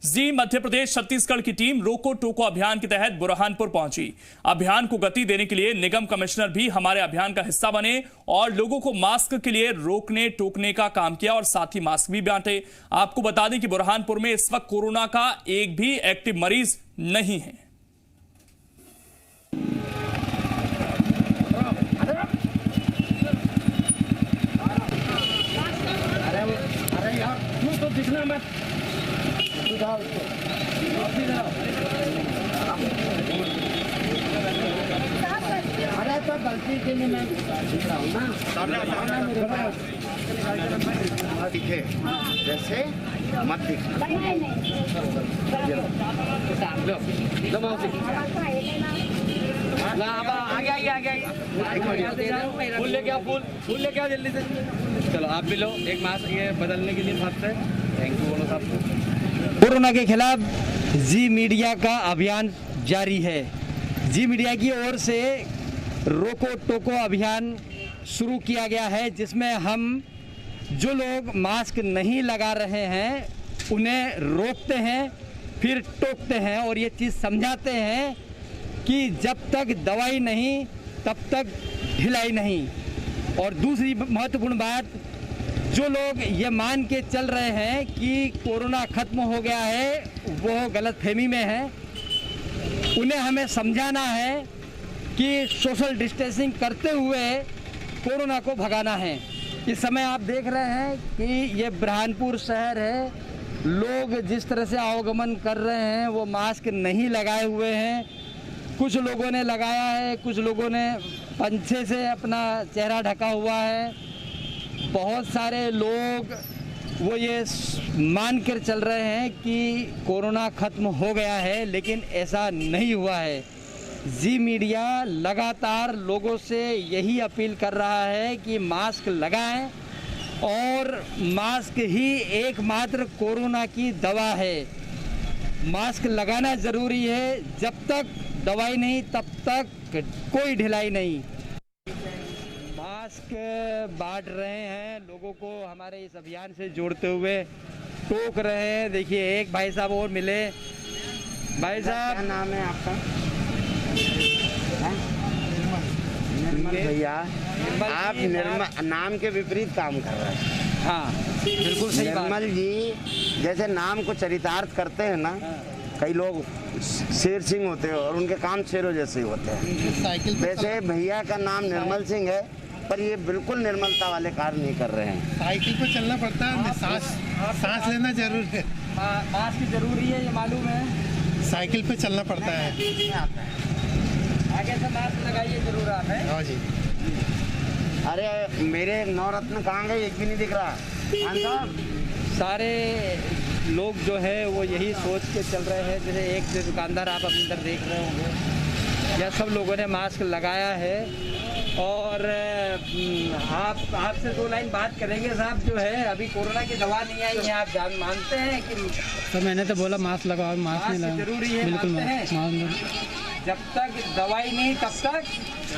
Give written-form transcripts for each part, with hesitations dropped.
जी मध्य प्रदेश छत्तीसगढ़ की टीम रोको टोको अभियान के तहत बुरहानपुर पहुंची। अभियान को गति देने के लिए निगम कमिश्नर भी हमारे अभियान का हिस्सा बने और लोगों को मास्क के लिए रोकने टोकने का काम किया और साथ ही मास्क भी बांटे। आपको बता दें कि बुरहानपुर में इस वक्त कोरोना का एक भी एक्टिव मरीज नहीं है। अरे तो गलती के लिए मैं दिख रहा हूँ ना, दिखे जैसे मत दिखना। फूल लेके आओ, फूल लेके आओ जल्दी से। चलो आप भी लो एक मास्क ये बदलने के लिए साहब से थैंक यू बोलो साहब को। कोरोना के खिलाफ जी मीडिया का अभियान जारी है। जी मीडिया की ओर से रोको टोको अभियान शुरू किया गया है, जिसमें हम जो लोग मास्क नहीं लगा रहे हैं उन्हें रोकते हैं, फिर टोकते हैं और ये चीज़ समझाते हैं कि जब तक दवाई नहीं तब तक ढिलाई नहीं। और दूसरी महत्वपूर्ण बात, जो लोग ये मान के चल रहे हैं कि कोरोना खत्म हो गया है वो गलतफहमी में है। उन्हें हमें समझाना है कि सोशल डिस्टेंसिंग करते हुए कोरोना को भगाना है। इस समय आप देख रहे हैं कि ये बुरहानपुर शहर है, लोग जिस तरह से आवागमन कर रहे हैं वो मास्क नहीं लगाए हुए हैं। कुछ लोगों ने लगाया है, कुछ लोगों ने पंछे से अपना चेहरा ढका हुआ है। बहुत सारे लोग वो ये मान कर चल रहे हैं कि कोरोना ख़त्म हो गया है, लेकिन ऐसा नहीं हुआ है। जी मीडिया लगातार लोगों से यही अपील कर रहा है कि मास्क लगाएं और मास्क ही एकमात्र कोरोना की दवा है। मास्क लगाना ज़रूरी है, जब तक दवाई नहीं तब तक कोई ढिलाई नहीं। मास्क बांट रहे हैं, लोगों को हमारे इस अभियान से जोड़ते हुए टोक रहे हैं। देखिए एक भाई साहब और मिले। भाई साहब क्या नाम है आपका? निर्मल भैया, आप निर्मल नाम के विपरीत काम कर रहे हैं। हाँ बिल्कुल सही बात। निर्मल जी जैसे नाम को चरितार्थ करते हैं ना, कई लोग शेर सिंह होते हैं और उनके काम शेरों जैसे ही होते हैं। वैसे भैया का नाम निर्मल सिंह है, पर ये बिल्कुल निर्मलता वाले कार्य नहीं कर रहे हैं। साइकिल पे चलना पड़ता है, सांस लेना जरूरी है। मास्क जरूरी है, ये मालूम है। साइकिल पे चलना पड़ता है। आगे से मास्क लगाइए जरूर आप। हाँ जी। अरे मेरे नवरत्न कहाँ गए, एक भी नहीं दिख रहा। खान साहब, सारे लोग जो है वो यही सोच के चल रहे हैं, जैसे एक दुकानदार आप अपने अंदर देख रहे होंगे, यह सब लोगों ने मास्क लगाया है। और आपसे दो लाइन बात करेंगे साहब। जो है अभी कोरोना की दवा नहीं आई है, आप जान मानते हैं कि तो मैंने तो बोला मास्क लगाओ, मास्क नहीं लगाओ जरूरी है, बिल्कुल मानते हैं। जब तक दवाई नहीं तब तक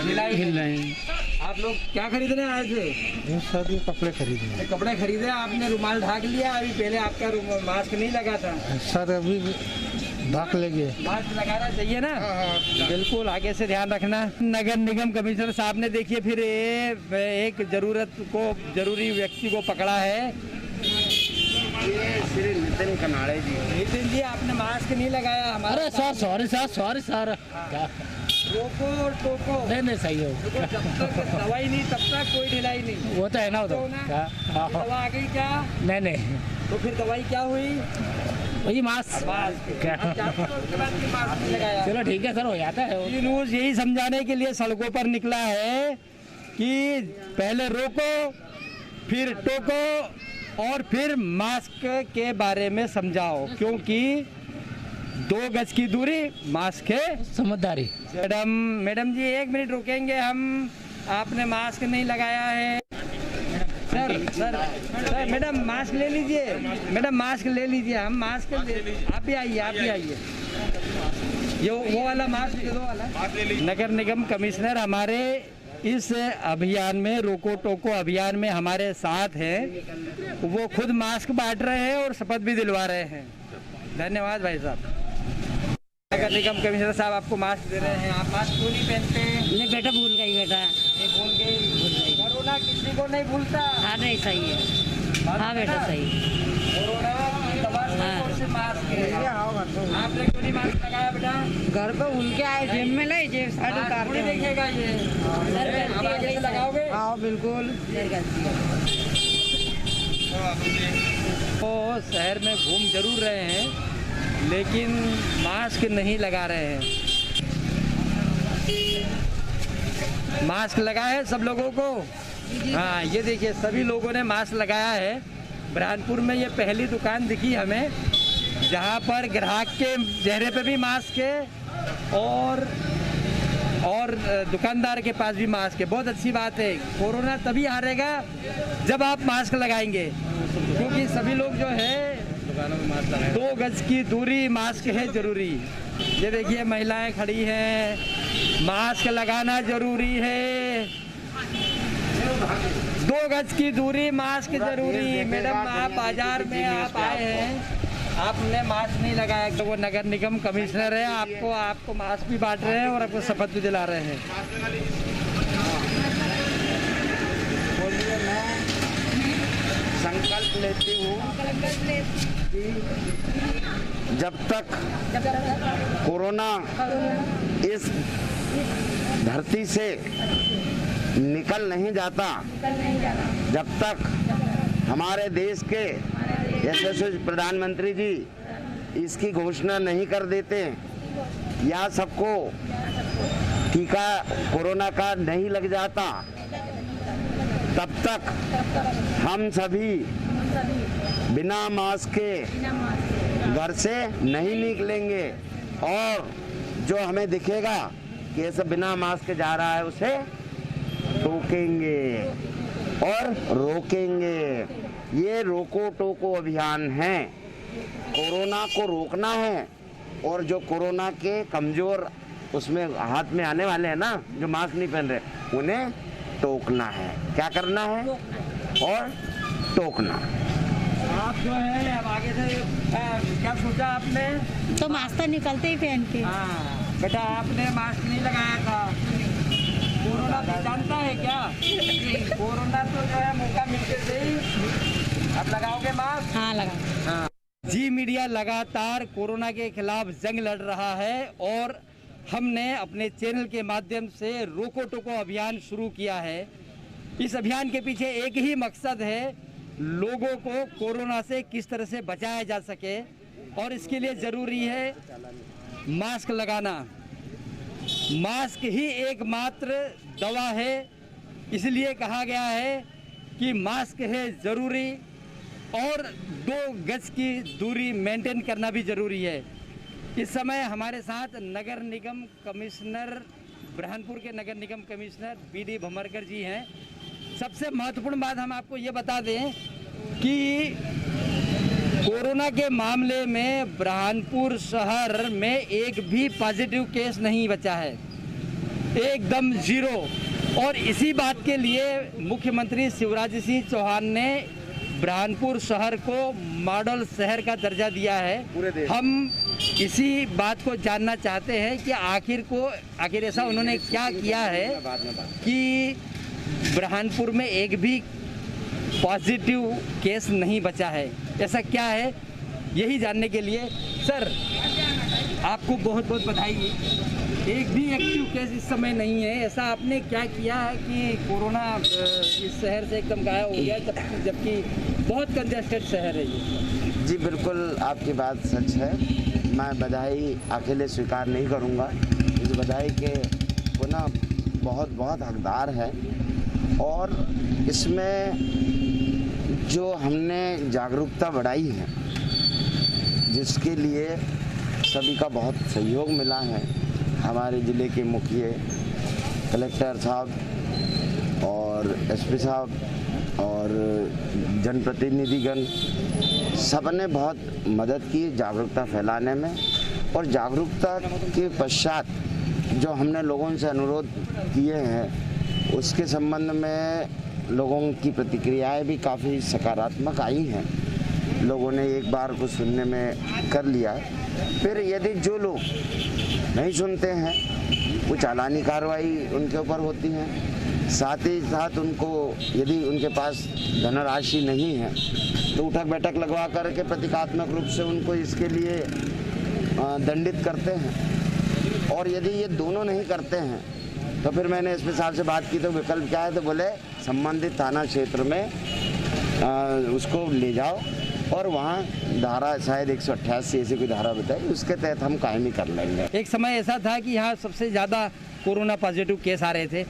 ढिलाई नहीं। आप लोग क्या खरीदने आए थे? सर ये कपड़े खरीदे। कपड़े खरीदे, आपने रुमाल ढाक लिया। अभी पहले आपका मास्क नहीं लगा था। सर अभी ढाक लेंगे। मास्क लगाना चाहिए ना। बिल्कुल आगे से ध्यान रखना। नगर निगम कमिश्नर साहब ने देखिए फिर एक जरूरी व्यक्ति को पकड़ा है। ये श्री नितिन कनाड़े जी। नितिन जी, आपने मास्क नहीं लगाया हमारा। अरे सर सॉरी सर। रोको और टोको नहीं सही हो। जब तक दवाई नहीं तब तक कोई ढिलाई नहीं। वो तो है ना, वो तो दवा आ गई क्या? नहीं तो फिर दवाई क्या हुई? वही मास्क। चलो ठीक है सर, हो जाता है। न्यूज़ यही समझाने के लिए सड़कों पर निकला है कि पहले रोको, फिर टोको और फिर मास्क के बारे में समझाओ, क्योंकि 2 गज की दूरी मास्क है समझदारी। मैडम जी एक मिनट रुकेंगे हम। आपने मास्क नहीं लगाया है। सर मैडम मास्क ले लीजिए। मैडम मास्क ले लीजिए। हम मास्क आप भी आइए। ये वो वाला मास्क दे दो वाला। नगर निगम कमिश्नर हमारे इस अभियान में, रोको टोको अभियान में हमारे साथ हैं। वो खुद मास्क बांट रहे हैं और शपथ भी दिलवा रहे हैं। धन्यवाद भाई साहब। नगर निगम कमिश्नर साहब आपको मास्क दे रहे हैं, आप मास्क क्यों नहीं पहनते? नहीं बेटा भूल गई बेटा। ये भूल गई। कोरोना किसी को नहीं भूलता। हाँ नहीं सही है। हाँ बेटा सही। कोरोना की दवा से कौन से मास्क है? आपने क्यों नहीं मास्क लगाया बेटा? घर पे भूल के आए, जेब में ले, जेब साइड उतार थोड़ी देखेगा ये। अब आगे से लगाओगे? हाँ बिल्कुल। तो शहर में घूम जरूर रहे हैं लेकिन मास्क नहीं लगा रहे हैं। मास्क लगाया है सब लोगों को? हाँ ये देखिए सभी लोगों ने मास्क लगाया है। बुरहानपुर में ये पहली दुकान दिखी हमें जहाँ पर ग्राहक के चेहरे पे भी मास्क है और दुकानदार के पास भी मास्क है। बहुत अच्छी बात है। कोरोना तभी हारेगा जब आप मास्क लगाएंगे, क्योंकि सभी लोग जो है 2 गज की दूरी, मास्क है जरूरी। ये देखिए महिलाएं खड़ी हैं, मास्क लगाना जरूरी है। 2 गज की दूरी, मास्क जरूरी। मैडम आप बाजार में आप आए हैं, आपने मास्क नहीं लगाया, तो वो नगर निगम कमिश्नर है, आपको मास्क भी बांट रहे हैं और आपको शपथ भी दिला रहे हैं। बोलिए मैं संकल्प लेती हूँ कि जब तक कोरोना इस धरती से निकल नहीं जाता, जब तक हमारे देश के यशस्वी प्रधानमंत्री जी इसकी घोषणा नहीं कर देते या सबको टीका कोरोना का नहीं लग जाता, तब तक हम सभी बिना मास्क के घर से नहीं निकलेंगे और जो हमें दिखेगा कि ये सब बिना मास्क के जा रहा है उसे टोकेंगे और रोकेंगे। ये रोको टोको अभियान है, कोरोना को रोकना है और जो कोरोना के कमजोर उसमें हाथ में आने वाले हैं ना, जो मास्क नहीं पहन रहे, उन्हें टोकना है। क्या करना है? और टोकना। आप जो है अब आगे से क्या सोचा आपने? तो मास्क तो निकलते ही पहन के। हाँ बेटा आपने मास्क नहीं लगाया था। कोरोना तो जानता है क्या? कोरोना तो जो है मौका मिलते से आप लगाओगे मास्क? हाँ लगा। हाँ। जी मीडिया लगातार कोरोना के खिलाफ जंग लड़ रहा है और हमने अपने चैनल के माध्यम से रोको टोको अभियान शुरू किया है। इस अभियान के पीछे एक ही मकसद है, लोगों को कोरोना से किस तरह से बचाया जा सके और इसके लिए ज़रूरी है मास्क लगाना। मास्क ही एकमात्र दवा है, इसलिए कहा गया है कि मास्क है ज़रूरी और 2 गज की दूरी मेंटेन करना भी ज़रूरी है। इस समय हमारे साथ नगर निगम कमिश्नर, बुरहानपुर के नगर निगम कमिश्नर BD भमरकर जी हैं। सबसे महत्वपूर्ण बात हम आपको ये बता दें कि कोरोना के मामले में बुरहानपुर शहर में एक भी पॉजिटिव केस नहीं बचा है, एकदम 0। और इसी बात के लिए मुख्यमंत्री शिवराज सिंह चौहान ने बुरहानपुर शहर को मॉडल शहर का दर्जा दिया है। हम इसी बात को जानना चाहते हैं कि आखिर ऐसा उन्होंने क्या किया है कि बुरहानपुर में एक भी पॉजिटिव केस नहीं बचा है। ऐसा क्या है, यही जानने के लिए सर आपको बहुत बहुत बधाई। एक भी एक्टिव केस इस समय नहीं है, ऐसा आपने क्या किया है कि कोरोना इस शहर से एकदम गायब हो गया, जबकि बहुत कंजेस्टेड शहर है ये? जी बिल्कुल आपकी बात सच है। मैं बधाई अकेले स्वीकार नहीं करूंगा, इस बधाई के पुनः बहुत बहुत हकदार है। और इसमें जो हमने जागरूकता बढ़ाई है, जिसके लिए सभी का बहुत सहयोग मिला है, हमारे ज़िले के मुखिया, कलेक्टर साहब और SP साहब और जनप्रतिनिधिगण, सबने बहुत मदद की जागरूकता फैलाने में। और जागरूकता के पश्चात जो हमने लोगों से अनुरोध किए हैं, उसके संबंध में लोगों की प्रतिक्रियाएं भी काफ़ी सकारात्मक आई हैं। लोगों ने एक बार को सुनने में कर लिया। फिर यदि जो लोग नहीं सुनते हैं वो चालानी कार्रवाई उनके ऊपर होती है। साथ ही साथ उनको यदि उनके पास धनराशि नहीं है तो उठक बैठक लगवा करके प्रतीकात्मक रूप से उनको इसके लिए दंडित करते हैं। और यदि ये दोनों नहीं करते हैं तो फिर मैंने एसपी साहब से बात की तो विकल्प क्या है, तो बोले संबंधित थाना क्षेत्र में उसको ले जाओ और वहाँ धारा शायद 188 ऐसी कोई धारा बताई, उसके तहत हम कायमी कर लेंगे। एक समय ऐसा था कि यहाँ सबसे ज़्यादा कोरोना पॉजिटिव केस आ रहे थे,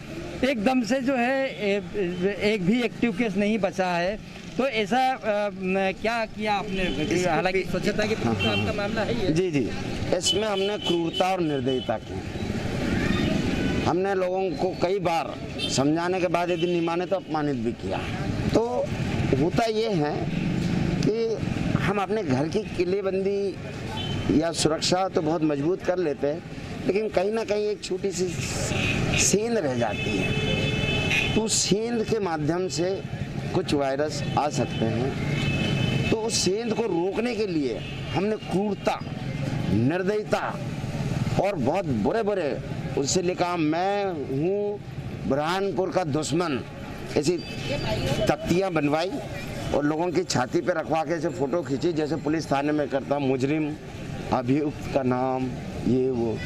एकदम से जो है एक भी एक्टिव केस नहीं बचा है। तो ऐसा क्या किया आपने? हालांकि स्वच्छता के प्रति आपका मामला है ये। जी जी, इसमें हमने क्रूरता और निर्दयता की। हमने लोगों को कई बार समझाने के बाद यदि नहीं माने तो अपमानित भी किया। तो होता ये है कि हम अपने घर की किलेबंदी या सुरक्षा तो बहुत मजबूत कर लेते हैं, लेकिन कहीं ना कहीं एक छोटी सी सेंध रह जाती है। तो उस सेंध के माध्यम से कुछ वायरस आ सकते हैं। तो उस सेंध को रोकने के लिए हमने क्रूरता, निर्दयता और बहुत बुरे बुरे उससे लिखा मैं हूँ बुरहानपुर का दुश्मन ऐसी तख्तियाँ बनवाई और लोगों की छाती पे रखवा के ऐसे फोटो खींची जैसे पुलिस थाने में करता मुजरिम अभियुक्त का नाम ये वो।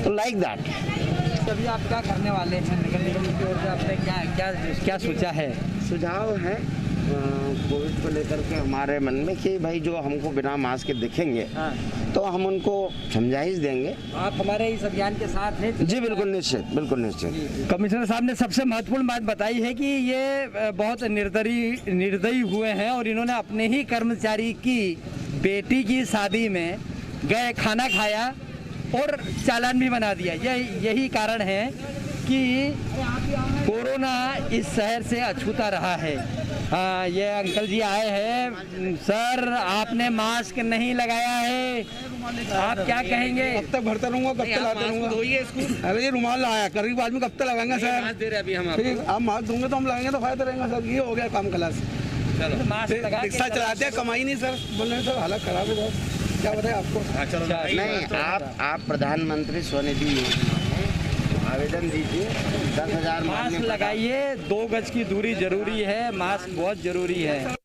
तो लाइक दैट। अभी आप क्या करने वाले हैं? नगर निगम की ओर से आपने क्या सोचा है? सुझाव है कोविड को लेकर के हमारे मन में कि भाई जो हमको बिना मास्क के दिखेंगे तो हम उनको समझाइश देंगे। आप हमारे इस अभियान के साथ हैं? जी बिल्कुल निश्चित, बिल्कुल निश्चित। कमिश्नर साहब ने सबसे महत्वपूर्ण बात बताई है कि ये बहुत निर्दयी हुए हैं और इन्होंने अपने ही कर्मचारी की बेटी की शादी में गए, खाना खाया और चालान भी बना दिया। यही कारण है कि कोरोना इस शहर से अछूता रहा है। ये अंकल जी आए हैं। सर, आपने मास्क नहीं लगाया है, आप क्या कहेंगे? कब तक भरता रहूंगा, कब तक लाता रहूंगा? अरे ये रुमाल लाया, गरीब आदमी कब तक लगाएंगे सर? दे रहे अभी हम फिर आप मास्क दूंगे तो हम लगाएंगे तो फायदा रहेगा सर। ये हो गया काम खलास। रिक्शा चलाते हैं, कमाई नहीं सर। बोल रहे सर हालत खराब है बहुत। क्या बताए आपको? नहीं, आप प्रधानमंत्री स्वनिधि योजना में आवेदन दीजिए। 10,000 मास्क लगाइए, 2 गज की दूरी जरूरी है, मास्क बहुत जरूरी है।